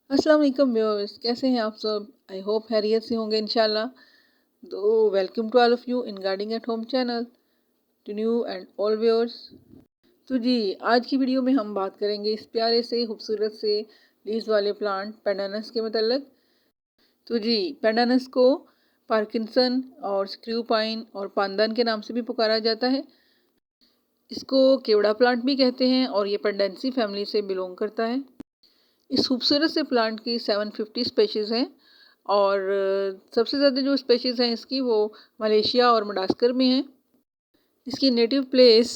अस्सलाम वालेकुम व्यूअर्स, कैसे हैं आप सब। आई होप खैरियत से होंगे इंशाल्लाह। तो welcome to all of you in gardening at home channel, to new and all viewers. तो जी, आज की वीडियो में हम बात करेंगे इस प्यारे से खूबसूरत से लीव्स वाले प्लांट पेंडानस के मतलब। तो जी, पेंडानस को पार्किंसन और स्क्रू पाइन और पांदन के नाम से भी पुकारा जाता है। इसको केवड़ा प्लांट भी कहते हैं और ये पेंडेंसी फैमिली से बिलोंग करता है। इस खूबसूरत से प्लांट की 750 स्पेशीज़ हैं और सबसे ज़्यादा जो स्पेशीज़ हैं इसकी वो मलेशिया और मडागास्कर में हैं। इसकी नेटिव प्लेस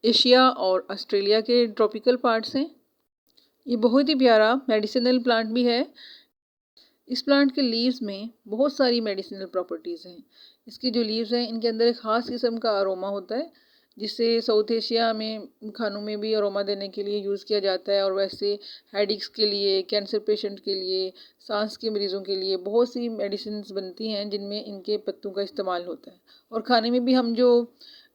एशिया और ऑस्ट्रेलिया के ट्रॉपिकल पार्ट्स हैं। ये बहुत ही प्यारा मेडिसिनल प्लांट भी है। इस प्लांट के लीव्स में बहुत सारी मेडिसिनल प्रॉपर्टीज़ हैं। इसकी जो लीव्स हैं इनके अंदर एक ख़ास किस्म का अरोमा होता है जिससे साउथ एशिया में खानों में भी अरोमा देने के लिए यूज़ किया जाता है। और वैसे हेडेक्स के लिए, कैंसर पेशेंट के लिए, सांस के मरीज़ों के लिए बहुत सी मेडिसिन बनती हैं जिनमें इनके पत्तों का इस्तेमाल होता है। और खाने में भी हम जो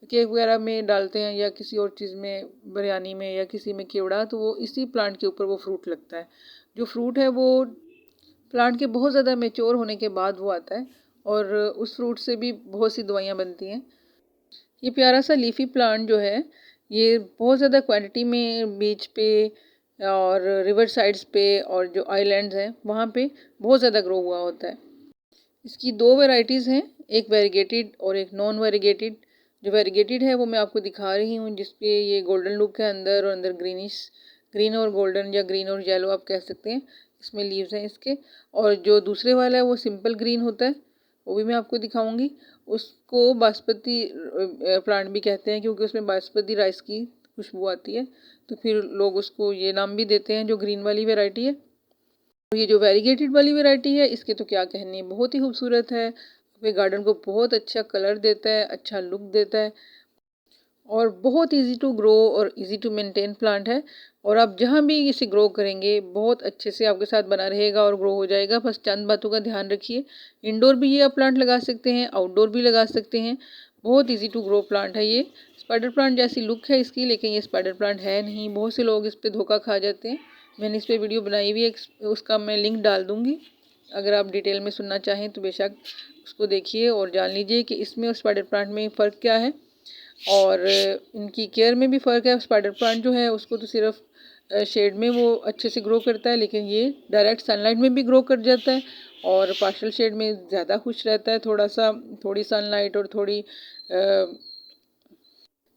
केक वगैरह में डालते हैं या किसी और चीज़ में, बिरयानी में या किसी में केवड़ा, तो वो इसी प्लांट के ऊपर वो फ्रूट लगता है। जो फ्रूट है वो प्लांट के बहुत ज़्यादा मेच्योर होने के बाद वो आता है और उस फ्रूट से भी बहुत सी दवाइयाँ बनती हैं। ये प्यारा सा लीफी प्लांट जो है ये बहुत ज़्यादा क्वांटिटी में बीच पे और रिवर साइड्स पे और जो आइलैंड्स हैं वहाँ पे बहुत ज़्यादा ग्रो हुआ होता है। इसकी दो वैरायटीज़ हैं, एक वेरीगेटेड और एक नॉन वेरीगेटेड। जो वेरीगेटेड है वो मैं आपको दिखा रही हूँ जिसपे ये गोल्डन लुक है अंदर, और अंदर ग्रीनिश, ग्रीन और गोल्डन या ग्रीन और येलो आप कह सकते हैं, इसमें लीव्स हैं इसके। और जो दूसरे वाला है वो सिंपल ग्रीन होता है, वो भी मैं आपको दिखाऊंगी। उसको बासमती प्लांट भी कहते हैं क्योंकि उसमें बासमती राइस की खुशबू आती है, तो फिर लोग उसको ये नाम भी देते हैं जो ग्रीन वाली वैरायटी है। ये जो वेरीगेटेड वाली वैरायटी है इसके तो क्या कहने, बहुत ही खूबसूरत है, अपने गार्डन को बहुत अच्छा कलर देता है, अच्छा लुक देता है और बहुत इजी टू ग्रो और इजी टू मेंटेन प्लांट है। और आप जहाँ भी इसे ग्रो करेंगे बहुत अच्छे से आपके साथ बना रहेगा और ग्रो हो जाएगा। बस चंद बातों का ध्यान रखिए। इंडोर भी ये आप प्लांट लगा सकते हैं, आउटडोर भी लगा सकते हैं। बहुत इजी टू ग्रो प्लांट है ये। स्पाइडर प्लांट जैसी लुक है इसकी, लेकिन ये स्पाइडर प्लांट है नहीं। बहुत से लोग इस पर धोखा खा जाते हैं। मैंने इस पर वीडियो बनाई हुई है, उसका मैं लिंक डाल दूँगी। अगर आप डिटेल में सुनना चाहें तो बेशक उसको देखिए और जान लीजिए कि इसमें और स्पाइडर प्लांट में फ़र्क क्या है और इनकी केयर में भी फ़र्क है। स्पाइडर प्लांट जो है उसको तो सिर्फ शेड में वो अच्छे से ग्रो करता है, लेकिन ये डायरेक्ट सनलाइट में भी ग्रो कर जाता है और पार्शियल शेड में ज़्यादा खुश रहता है। थोड़ी सनलाइट और थोड़ी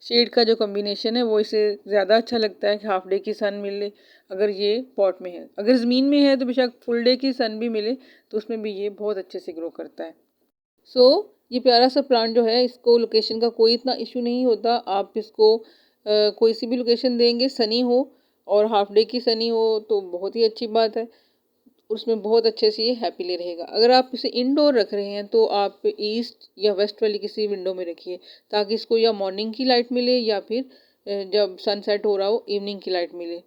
शेड का जो कॉम्बिनेशन है वो इसे ज़्यादा अच्छा लगता है कि हाफ डे की सन मिले अगर ये पॉट में है। अगर ज़मीन में है तो बेशक फुल डे की सन भी मिले तो उसमें भी ये बहुत अच्छे से ग्रो करता है। सो ये प्यारा सा प्लांट जो है इसको लोकेशन का कोई इतना इशू नहीं होता। आप इसको कोई सी भी लोकेशन देंगे, सनी हो और हाफ डे की सनी हो तो बहुत ही अच्छी बात है, उसमें बहुत अच्छे से ये हैप्पीली रहेगा। अगर आप इसे इंडोर रख रहे हैं तो आप ईस्ट या वेस्ट वाली किसी विंडो में रखिए ताकि इसको या मॉर्निंग की लाइट मिले या फिर जब सनसेट हो रहा हो इवनिंग की लाइट मिले,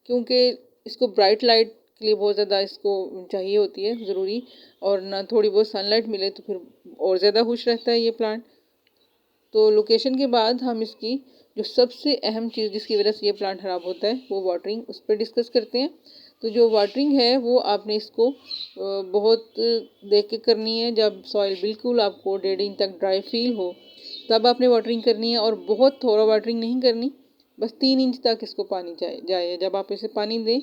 क्योंकि इसको ब्राइट लाइट के लिए बहुत ज़्यादा इसको चाहिए होती है ज़रूरी। और ना थोड़ी बहुत सनलाइट मिले तो फिर और ज़्यादा खुश रहता है ये प्लांट। तो लोकेशन के बाद हम इसकी जो सबसे अहम चीज़ जिसकी वजह से ये प्लांट ख़राब होता है वो वाटरिंग, उस पर डिस्कस करते हैं। तो जो वाटरिंग है वो आपने इसको बहुत देख के करनी है। जब सॉइल बिल्कुल आपको 1.5 इंच तक ड्राई फील हो तब आपने वाटरिंग करनी है और बहुत थोड़ा वाटरिंग नहीं करनी। बस 3 इंच तक इसको पानी जाए। जब आप इसे पानी दें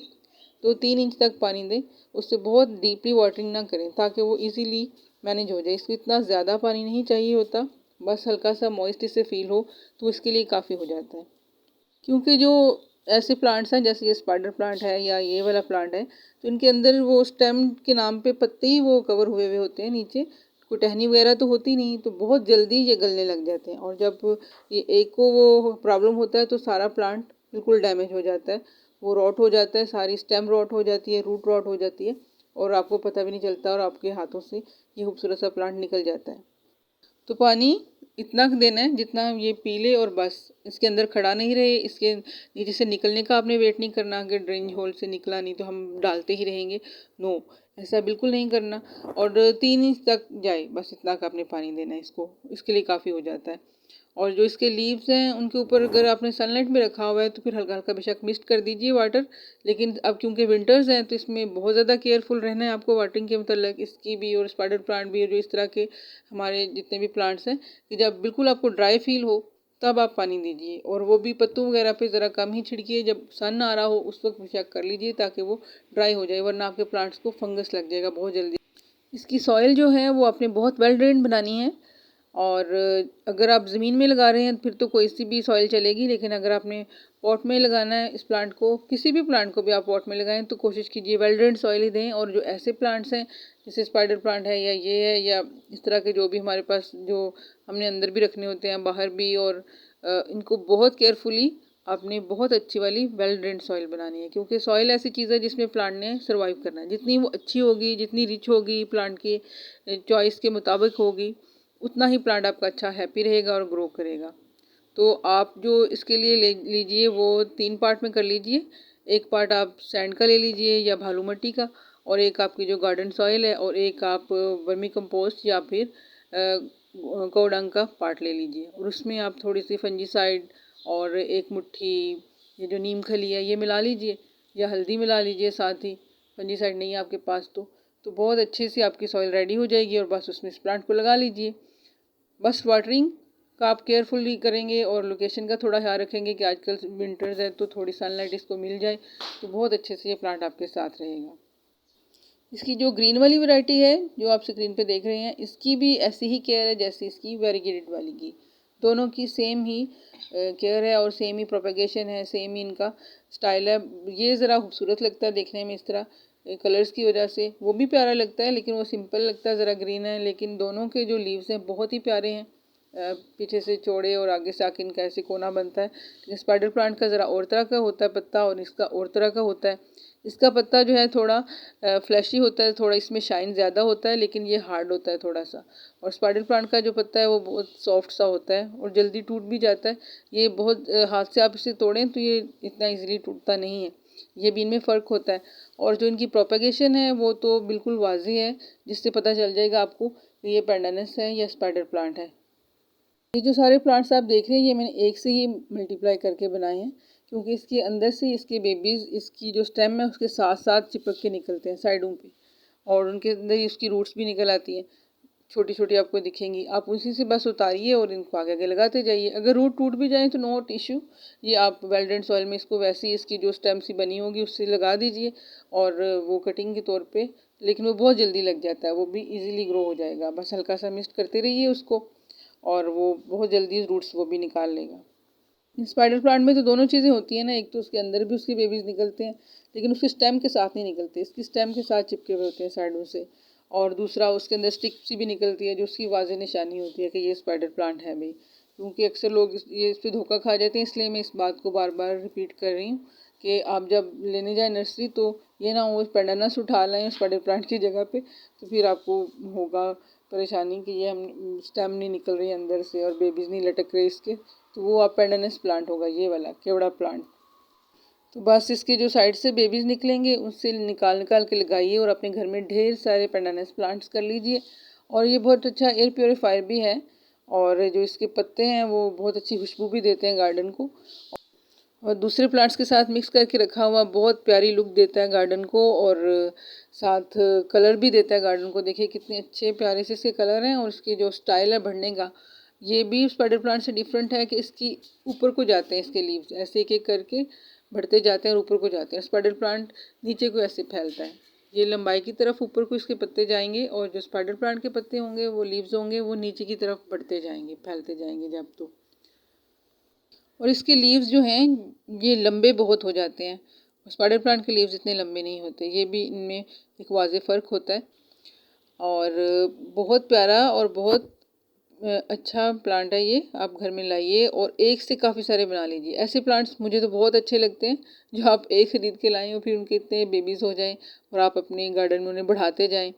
तो 3 इंच तक पानी दें, उससे बहुत डीपली वाटरिंग ना करें ताकि वो इजीली मैनेज हो जाए। इसको इतना ज़्यादा पानी नहीं चाहिए होता, बस हल्का सा मॉइस्ट से फील हो तो इसके लिए काफ़ी हो जाता है। क्योंकि जो ऐसे प्लांट्स हैं जैसे ये स्पाइडर प्लांट है या ये वाला प्लांट है तो इनके अंदर वो स्टेम के नाम पे पत्ते ही वो कवर हुए हुए होते हैं, नीचे कोई टहनी वगैरह तो होती नहीं, तो बहुत जल्दी ये गलने लग जाते हैं। और जब ये एक को वो प्रॉब्लम होता है तो सारा प्लांट बिल्कुल डैमेज हो जाता है, वो रॉट हो जाता है, सारी स्टेम रॉट हो जाती है, रूट रॉट हो जाती है और आपको पता भी नहीं चलता और आपके हाथों से ये खूबसूरत सा प्लांट निकल जाता है। तो पानी इतना देना है जितना ये पी ले और बस, इसके अंदर खड़ा नहीं रहे। इसके नीचे से निकलने का आपने वेट नहीं करना कि ड्रेन होल से निकला नहीं तो हम डालते ही रहेंगे, नो, ऐसा बिल्कुल नहीं करना। और 3 इंच तक जाए बस इतना का आपने पानी देना है इसको, इसके लिए काफ़ी हो जाता है। और जो इसके लीव्स हैं उनके ऊपर अगर आपने सनलाइट में रखा हुआ है तो फिर हल्का हल्का बेशक मिस्ट कर दीजिए वाटर। लेकिन अब क्योंकि विंटर्स हैं तो इसमें बहुत ज़्यादा केयरफुल रहना है आपको वाटरिंग के मतलब, इसकी भी और स्पाइडर प्लांट भी, और जो इस तरह के हमारे जितने भी प्लांट्स हैं, कि जब बिल्कुल आपको ड्राई फील हो तब आप पानी दीजिए, और वो भी पत्तों वगैरह पे ज़रा कम ही छिड़किए। जब सन आ रहा हो उस वक्त बेशक कर लीजिए ताकि वो ड्राई हो जाए, वरना आपके प्लांट्स को फंगस लग जाएगा बहुत जल्दी। इसकी सॉइल जो है वो आपने बहुत वेल ड्रेन बनानी है, और अगर आप ज़मीन में लगा रहे हैं फिर तो कोई सी भी सॉइल चलेगी, लेकिन अगर आपने पॉट में लगाना है इस प्लांट को, किसी भी प्लांट को भी आप पॉट में लगाएं तो कोशिश कीजिए वेल ड्रेन सॉइल ही दें। और जो ऐसे प्लांट्स हैं जैसे स्पाइडर प्लांट है या ये है या इस तरह के जो भी हमारे पास, जो हमने अंदर भी रखने होते हैं बाहर भी, और इनको बहुत केयरफुली आपने बहुत अच्छी वाली वेल ड्रेन सॉइल बनानी है, क्योंकि सॉइल ऐसी चीज़ है जिसमें प्लांट ने सर्वाइव करना है। जितनी वो अच्छी होगी, जितनी रिच होगी, प्लांट की चॉइस के मुताबिक होगी, उतना ही प्लांट आपका अच्छा हैप्पी रहेगा और ग्रो करेगा। तो आप जो इसके लिए ले लीजिए वो 3 पार्ट में कर लीजिए। एक पार्ट आप सैंड का ले लीजिए या भालू मिट्टी का, और एक आपकी जो गार्डन सॉइल है, और एक आप वर्मी कंपोस्ट या फिर कोडंग का पार्ट ले लीजिए। और उसमें आप थोड़ी सी फंजीसाइड और एक मुट्ठी ये जो नीम खली है ये मिला लीजिए, या हल्दी मिला लीजिए साथ ही, फंजीसाइड नहीं है आपके पास तो बहुत अच्छे से आपकी सॉइल रेडी हो जाएगी। और बस उसमें इस प्लांट को लगा लीजिए। बस वाटरिंग का आप केयरफुली करेंगे और लोकेशन का थोड़ा ख्याल रखेंगे कि आजकल विंटर्स है तो थोड़ी सनलाइट इसको मिल जाए, तो बहुत अच्छे से ये प्लांट आपके साथ रहेगा। इसकी जो ग्रीन वाली वैरायटी है जो आप स्क्रीन पे देख रहे हैं, इसकी भी ऐसी ही केयर है जैसी इसकी वेरीगेटेड वाली की। दोनों की सेम ही केयर है और सेम ही प्रोपेगेशन है, सेम ही इनका स्टाइल है। ये ज़रा खूबसूरत लगता है देखने में इस तरह कलर्स की वजह से, वो भी प्यारा लगता है, लेकिन वो सिंपल लगता है, ज़रा ग्रीन है। लेकिन दोनों के जो लीव्स हैं बहुत ही प्यारे हैं, पीछे से चौड़े और आगे से आके इनका ऐसे कोना बनता है। लेकिन स्पाइडर प्लांट का ज़रा और तरह का होता है पत्ता, और इसका और तरह का होता है। इसका पत्ता जो है थोड़ा फ्लैशी होता है, थोड़ा इसमें शाइन ज़्यादा होता है, लेकिन ये हार्ड होता है थोड़ा सा। और स्पाइडर प्लांट का जो पत्ता है वो बहुत सॉफ्ट सा होता है और जल्दी टूट भी जाता है। ये बहुत हाथ से आप इसे तोड़ें तो ये इतना ईजिली टूटता नहीं है। ये भी इनमें फ़र्क होता है। और जो इनकी प्रोपेगेशन है वो तो बिल्कुल वाज़ी है, जिससे पता चल जाएगा आपको कि ये पेंडानस है या स्पाइडर प्लांट है। ये जो सारे प्लांट्स आप देख रहे हैं ये मैंने एक से ही मल्टीप्लाई करके बनाए हैं, क्योंकि इसके अंदर से इसके बेबीज़ इसकी जो स्टेम है उसके साथ साथ चिपक के निकलते हैं साइडों पे, और उनके अंदर ही उसकी रूट्स भी निकल आती हैं, छोटी छोटी आपको दिखेंगी। आप उसी से बस उतारिए और इनको आगे आगे लगाते जाइए। अगर रूट टूट भी जाए तो नॉट इशू, ये आप वेल ड्रेन्ड सॉइल में इसको वैसे ही इसकी जो स्टेम सी बनी होगी उससे लगा दीजिए, और वो कटिंग के तौर पे, लेकिन वो बहुत जल्दी लग जाता है, वो भी इजीली ग्रो हो जाएगा। बस हल्का सा मिस्ट करते रहिए उसको, और वो बहुत जल्दी रूट्स वो भी निकाल लेगा। स्पाइडर प्लांट में तो दोनों चीज़ें होती हैं ना, एक तो उसके अंदर भी उसके बेबीज़ निकलते हैं, लेकिन उसके स्टेम के साथ नहीं निकलते, इसकी स्टेम के साथ चिपके हुए होते हैं साइडों से। और दूसरा उसके अंदर स्टिक सी भी निकलती है जो उसकी वाज़ेह निशानी होती है कि ये स्पाइडर प्लांट है भाई। क्योंकि अक्सर लोग ये इस पर धोखा खा जाते हैं, इसलिए मैं इस बात को बार बार रिपीट कर रही हूँ कि आप जब लेने जाए नर्सरी तो ये ना वो पेंडानस उठा लाएँ स्पाइडर प्लांट की जगह पे, तो फिर आपको होगा परेशानी कि ये हम स्टेम नहीं निकल रही अंदर से और बेबीज़ नहीं लटक रहे इसके, तो वो आप पेंडानस प्लांट होगा ये वाला केवड़ा प्लांट। तो बस इसके जो साइड से बेबीज़ निकलेंगे उससे निकाल निकाल के लगाइए और अपने घर में ढेर सारे पेंडानस प्लांट्स कर लीजिए। और ये बहुत अच्छा एयर प्योरीफायर भी है, और जो इसके पत्ते हैं वो बहुत अच्छी खुशबू भी देते हैं गार्डन को, और दूसरे प्लांट्स के साथ मिक्स करके रखा हुआ बहुत प्यारी लुक देता है गार्डन को, और साथ कलर भी देता है गार्डन को। देखिए कितने अच्छे प्यारे से इसके कलर हैं, और इसकी जो स्टाइल है बढ़ने का, ये भी स्पाइडर प्लांट से डिफरेंट है कि इसकी ऊपर को जाते हैं इसके लीव्स, ऐसे एक एक करके बढ़ते जाते हैं और ऊपर को जाते हैं। स्पाइडर प्लांट नीचे को ऐसे फैलता है, ये लंबाई की तरफ ऊपर को इसके पत्ते जाएंगे, और जो स्पाइडर प्लांट के पत्ते होंगे वो लीव्स होंगे वो नीचे की तरफ बढ़ते जाएंगे, फैलते जाएंगे जब तो। और इसके लीव्स जो हैं ये लंबे बहुत हो जाते हैं, स्पाइडर प्लांट के लीव्स इतने लंबे नहीं होते, ये भी इनमें एक वाज़ेह फ़र्क होता है। और बहुत प्यारा और बहुत अच्छा प्लांट है ये, आप घर में लाइए और एक से काफ़ी सारे बना लीजिए। ऐसे प्लांट्स मुझे तो बहुत अच्छे लगते हैं जो आप एक ख़रीद के लाएँ और फिर उनके इतने बेबीज़ हो जाएं और आप अपने गार्डन में उन्हें बढ़ाते जाएं।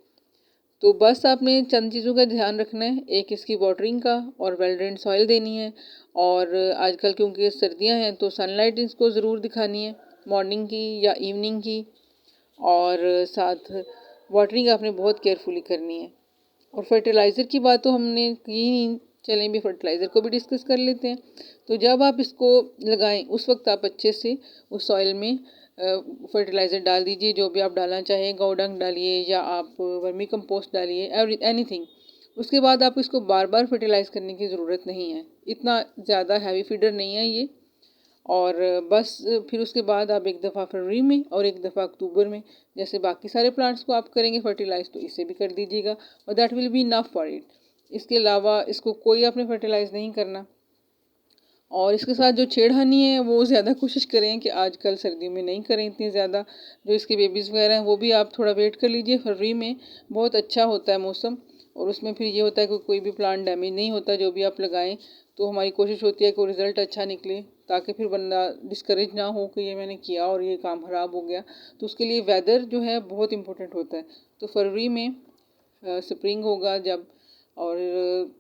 तो बस आपने चंद चीज़ों का ध्यान रखना है, एक इसकी वाटरिंग का और वेल ड्रेन्ड सॉइल देनी है, और आजकल क्योंकि सर्दियां हैं तो सनलाइट इसको ज़रूर दिखानी है, मॉर्निंग की या इवनिंग की, और साथ वाटरिंग आपने बहुत केयरफुली करनी है। और फर्टिलाइज़र की बात तो हमने की नहीं, चलें भी फर्टिलाइज़र को भी डिस्कस कर लेते हैं। तो जब आप इसको लगाएं उस वक्त आप अच्छे से उस सॉइल में फर्टिलाइज़र डाल दीजिए, जो भी आप डालना चाहें, गौ डंग डालिए या आप वर्मी कंपोस्ट डालिए, एनीथिंग। उसके बाद आप इसको बार बार फर्टिलाइज़ करने की ज़रूरत नहीं है, इतना ज़्यादा हैवी फीडर नहीं है ये। और बस फिर उसके बाद आप एक दफ़ा फरवरी में और एक दफ़ा अक्टूबर में जैसे बाकी सारे प्लांट्स को आप करेंगे फर्टिलाइज़, तो इसे भी कर दीजिएगा और that will be enough for it. इसके अलावा इसको कोई आपने फर्टिलाइज़ नहीं करना। और इसके साथ जो छेड़खानी है वो ज़्यादा कोशिश करें कि आजकल सर्दियों में नहीं करें इतनी ज़्यादा। जो इसके बेबीज़ वगैरह हैं वो भी आप थोड़ा वेट कर लीजिए, फरवरी में बहुत अच्छा होता है मौसम, और उसमें फिर ये होता है कि कोई भी प्लांट डैमेज नहीं होता जो भी आप लगाएं। तो हमारी कोशिश होती है कि वो रिज़ल्ट अच्छा निकले, ताकि फिर बंदा डिस्करेज ना हो कि ये मैंने किया और ये काम ख़राब हो गया। तो उसके लिए वेदर जो है बहुत इंपॉर्टेंट होता है। तो फरवरी में स्प्रिंग होगा जब, और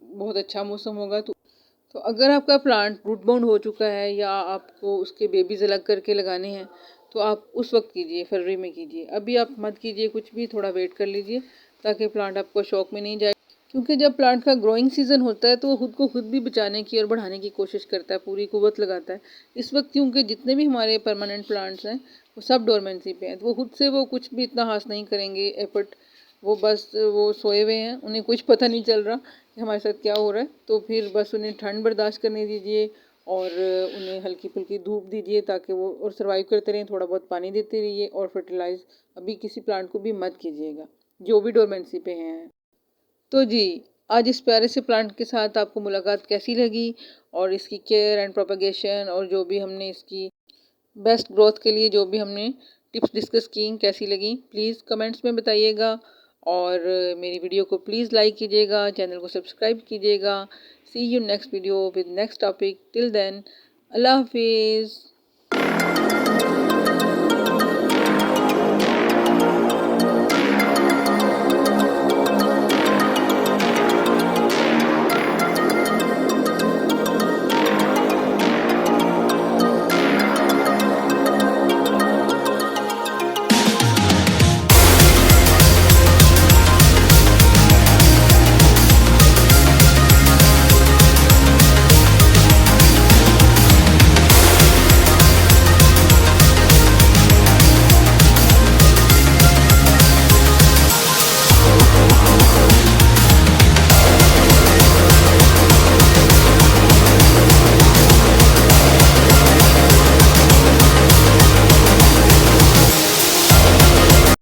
बहुत अच्छा मौसम होगा। तो अगर आपका प्लांट रूट बाउंड हो चुका है या आपको उसके बेबीज अलग करके लगाने हैं, तो आप उस वक्त कीजिए, फरवरी में कीजिए। अभी आप मत कीजिए कुछ भी, थोड़ा वेट कर लीजिए ताकि प्लांट आपको शॉक में नहीं जाए। क्योंकि जब प्लांट का ग्रोइंग सीजन होता है तो वो खुद को खुद भी बचाने की और बढ़ाने की कोशिश करता है, पूरी कुव्वत लगाता है। इस वक्त क्योंकि जितने भी हमारे परमानेंट प्लांट्स हैं वो सब डोरमेंसी पे हैं, तो वो खुद से वो कुछ भी इतना हास नहीं करेंगे एफर्ट। वो बस वो सोए हुए हैं, उन्हें कुछ पता नहीं चल रहा कि हमारे साथ क्या हो रहा है। तो फिर बस उन्हें ठंड बर्दाश्त करने दीजिए और उन्हें हल्की फुल्की धूप दीजिए ताकि वो और सर्वाइव करते रहें। थोड़ा बहुत पानी देते रहिए और फर्टिलाइज अभी किसी प्लांट को भी मत कीजिएगा जो भी डोरमेंसी पे हैं। तो जी, आज इस प्यारे से प्लांट के साथ आपको मुलाकात कैसी लगी, और इसकी केयर एंड प्रोपगेशन और जो भी हमने इसकी बेस्ट ग्रोथ के लिए जो भी हमने टिप्स डिस्कस की कैसी लगी, प्लीज़ कमेंट्स में बताइएगा। और मेरी वीडियो को प्लीज़ लाइक कीजिएगा, चैनल को सब्सक्राइब कीजिएगा। See you next video with next topic. Till then, अल्लाह हाफिज़।